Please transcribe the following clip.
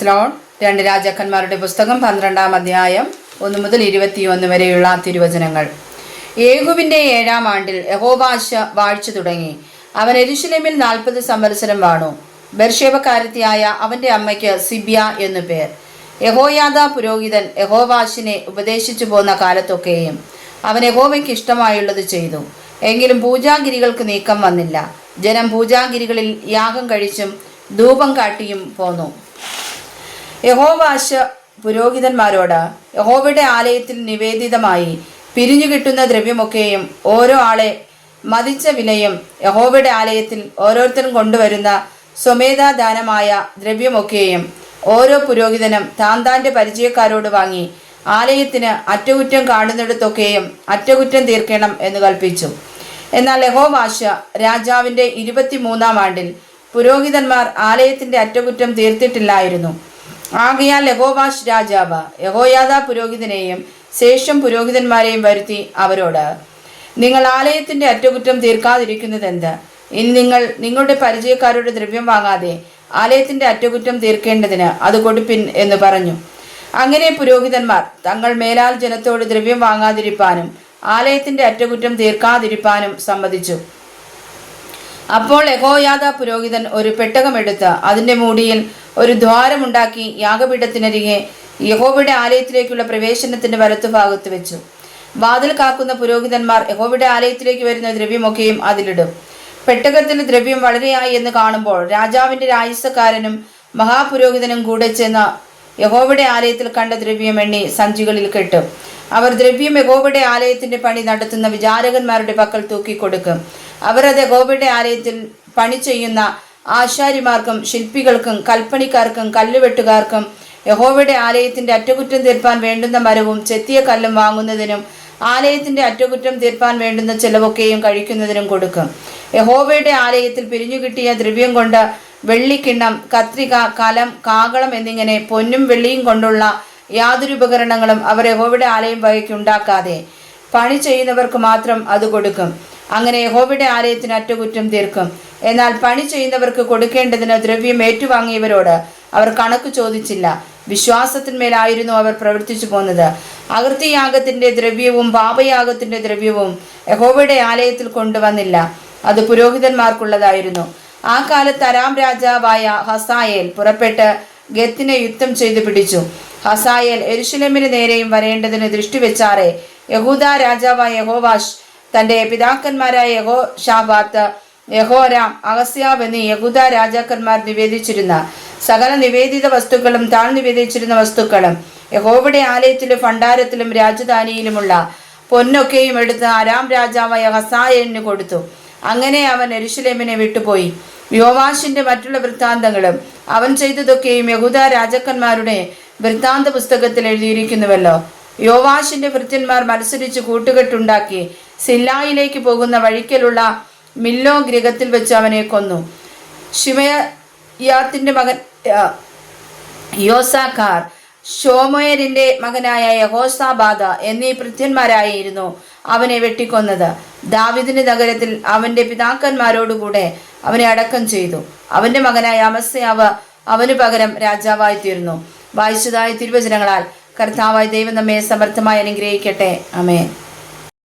സ്ലോൺ 2 രാജാക്കന്മാരുടെ പുസ്തകം 12-ാം അധ്യായം 1 മുതൽ 21 വരെയുള്ള തിരുവചനങ്ങൾ. യേഹൂവിന്റെ 7-ാം ആണ്ടിൽ യഹോവാശ വാഴ്ച തുടങ്ങി. അവൻ യെരൂശലേമിൽ 40 സംവത്സരം വാണു. ബർശേബക്കാരത്തിയായ അവന്റെ അമ്മയ്ക്ക് സിബ്യ എന്നു പേർ. യഹോയാദാ പുരോഹിതൻ യഹോവാശിനെ ഉപദേശിച്ചു പോന്ന കാലത്തൊക്കെയും അവൻ യഹോവയ്ക്ക് ഇഷ്ടമായുള്ളത് ചെയ്തു. എങ്കിലും പൂജാഗിരികൾക്ക് നീക്കം വന്നില്ല. ജനം പൂജാഗിരികളിൽ യാഗം കഴിച്ചും ധൂപം കാട്ടിയും പോന്നു. യഹോവാശ പുരോഹിതന്മാരോട് യഹോവയുടെ ആലയത്തിൽ നിവേദിതമായി പിരിഞ്ഞു കിട്ടുന്ന ദ്രവ്യമൊക്കെയും ഓരോ ആളെ മതിച്ച വിലയും യഹോവയുടെ ആലയത്തിൽ ഓരോരുത്തരും കൊണ്ടുവരുന്ന സ്വമേധാദാനമായ ദ്രവ്യമൊക്കെയും ഓരോ പുരോഹിതനും താന്താന്റെ പരിചയക്കാരോട് വാങ്ങി ആലയത്തിന് അറ്റകുറ്റം കാണുന്നിടത്തൊക്കെയും അറ്റകുറ്റം തീർക്കണം എന്ന് കൽപ്പിച്ചു. എന്നാൽ യഹോവാശ രാജാവിന്റെ 23-ാം ആണ്ടിൽ പുരോഹിതന്മാർ ആലയത്തിന്റെ അറ്റകുറ്റം തീർത്തിട്ടില്ലായിരുന്നു. ആകയാൽ യഹോവാശ് രാജാവ് യഹോയാദാ പുരോഹിതനെയും ശേഷം പുരോഹിതന്മാരെയും വരുത്തി അവരോട്, നിങ്ങൾ ആലയത്തിന്റെ അറ്റകുറ്റം തീർക്കാതിരിക്കുന്നതെന്ത്? ഇനി നിങ്ങൾ നിങ്ങളുടെ പരിചയക്കാരുടെ ദ്രവ്യം വാങ്ങാതെ ആലയത്തിന്റെ അറ്റകുറ്റം തീർക്കേണ്ടതിന് അത് കൊടുപ്പിൻ എന്ന് പറഞ്ഞു. അങ്ങനെ പുരോഹിതന്മാർ തങ്ങൾ മേലാൽ ജനത്തോട് ദ്രവ്യം വാങ്ങാതിരിപ്പാനും ആലയത്തിന്റെ അറ്റകുറ്റം തീർക്കാതിരിപ്പാനും സമ്മതിച്ചു. അപ്പോൾ യഹോയാദാ പുരോഹിതൻ ഒരു പെട്ടകമെടുത്ത് അതിന്റെ മൂടിയിൽ ഒരു ദ്വാരമുണ്ടാക്കി യാഗപീഠത്തിനരികെ യഹോവയുടെ ആലയത്തിലേക്കുള്ള പ്രവേശനത്തിന്റെ വലത്തുഭാഗത്ത് വെച്ചു. വാതിൽ കാക്കുന്ന പുരോഹിതന്മാർ യഹോവയുടെ ആലയത്തിലേക്ക് വരുന്ന ദ്രവ്യമൊക്കെയും അതിലിടും. പെട്ടകത്തിൽ ദ്രവ്യം വളരെയായി എന്ന് കാണുമ്പോൾ രാജാവിന്റെ രായസക്കാരനും മഹാപുരോഹിതനും കൂടെ ചെന്ന് യഹോവയുടെ ആലയത്തിൽ കണ്ട ദ്രവ്യം എണ്ണി സഞ്ചികളിൽ കെട്ടും. അവർ ദ്രവ്യം യഹോവയുടെ ആലയത്തിന്റെ പണി നടത്തുന്ന വിചാരകന്മാരുടെ പക്കൽ തൂക്കിക്കൊടുക്കും. അവർ അത് യഹോവയുടെ ആലയത്തിൽ പണി ചെയ്യുന്ന ആശാരിമാർക്കും ശില്പികൾക്കും കൽപ്പണിക്കാർക്കും കല്ലുവെട്ടുകാർക്കും യഹോവയുടെ ആലയത്തിന്റെ അറ്റകുറ്റം തീർപ്പാൻ വേണ്ടുന്ന മരവും ചെത്തിയ കല്ലും വാങ്ങുന്നതിനും ആലയത്തിന്റെ അറ്റകുറ്റം തീർപ്പാൻ വേണ്ടുന്ന ചെലവൊക്കെയും കഴിക്കുന്നതിനും കൊടുക്കും. യഹോവയുടെ ആലയത്തിൽ പിരിഞ്ഞു കിട്ടിയ ദ്രവ്യം കൊണ്ട് വെള്ളിക്കിണ്ണം, കത്രിക, കലം, കാകളം എന്നിങ്ങനെ പൊന്നും വെള്ളിയും കൊണ്ടുള്ള യാതൊരു ഉപകരണങ്ങളും അവർ യഹോവയുടെ ആലയം വകയ്ക്കുണ്ടാക്കാതെ പണി ചെയ്യുന്നവർക്ക് മാത്രം അത് കൊടുക്കും. അങ്ങനെ യഹോവയുടെ ആലയത്തിന് അറ്റകുറ്റം തീർക്കും. എന്നാൽ പണി ചെയ്യുന്നവർക്ക് കൊടുക്കേണ്ടതിന് ദ്രവ്യം ഏറ്റുവാങ്ങിയവരോട് അവർ കണക്ക് ചോദിച്ചില്ല. വിശ്വാസത്തിന്മേലായിരുന്നു അവർ പ്രവർത്തിച്ചു പോന്നത്. അകൃത്യയാഗത്തിന്റെ ദ്രവ്യവും പാപയാഗത്തിന്റെ ദ്രവ്യവും യഹോവയുടെ ആലയത്തിൽ കൊണ്ടുവന്നില്ല. അത് പുരോഹിതന്മാർക്കുള്ളതായിരുന്നു. ആ കാലത്ത് അരാം രാജാവായ ഹസായേൽ പുറപ്പെട്ട് ഗത്തിനെ യുദ്ധം ചെയ്തു പിടിച്ചു. ഹസായേൽ യെരൂശലേമിന് നേരെയും വരേണ്ടതിന് ദൃഷ്ടിവെച്ചാറെ യഹൂദാ രാജാവായ യഹോവാശ് തന്റെ പിതാക്കന്മാരായ യഹോശാഫാത്ത്, യഹോരാം, അഹസ്യാവ് എന്നീ യഹൂദാ രാജാക്കന്മാർ നിവേദിച്ചിരുന്ന സകല നിവേദിത വസ്തുക്കളും താൻ നിവേദിച്ചിരുന്ന വസ്തുക്കളും യഹോവയുടെ ആലയത്തിലും ഭണ്ഡാരത്തിലും രാജധാനിയിലുമുള്ള പൊന്നൊക്കെയും എടുത്ത് അരാം രാജാവായ ഹസായേലിന് കൊടുത്തു. അങ്ങനെ അവൻ യെരൂശലേമിനെ വിട്ടുപോയി. യോവാശിന്റെ മറ്റുള്ള വൃത്താന്തങ്ങളും അവൻ ചെയ്തതൊക്കെയും യഹൂദാ രാജാക്കന്മാരുടെ വൃത്താന്ത പുസ്തകത്തിൽ എഴുതിയിരിക്കുന്നുവല്ലോ. യോവാശിന്റെ ഭൃത്യന്മാർ മത്സരിച്ച് കൂട്ടുകെട്ടുണ്ടാക്കി സില്ലായിലേക്ക് പോകുന്ന വഴിക്കലുള്ള മില്ലോ ഗൃഹത്തിൽ വെച്ച് അവനെ കൊന്നു. ശിമയാത്തിന്റെ മകൻ യോസാഖാർ, ഷോമോയരിന്റെ മകനായ യഹോസാബാദ എന്നീ ഭൃത്യന്മാരായിരുന്നു അവനെ വെട്ടിക്കൊന്നത്. ദാവീദിന്റെ നഗരത്തിൽ അവന്റെ പിതാക്കന്മാരോടുകൂടെ അവനെ അടക്കം ചെയ്തു. അവന്റെ മകനായ അമസ്യാവ് അവന് പകരം രാജാവായി തീർന്നു. വായിച്ചതായ തിരുവചനങ്ങളാൽ കർത്താവായ ദൈവം നമ്മെ സമർത്ഥമായി അനുഗ്രഹിക്കട്ടെ. ആമേൻ.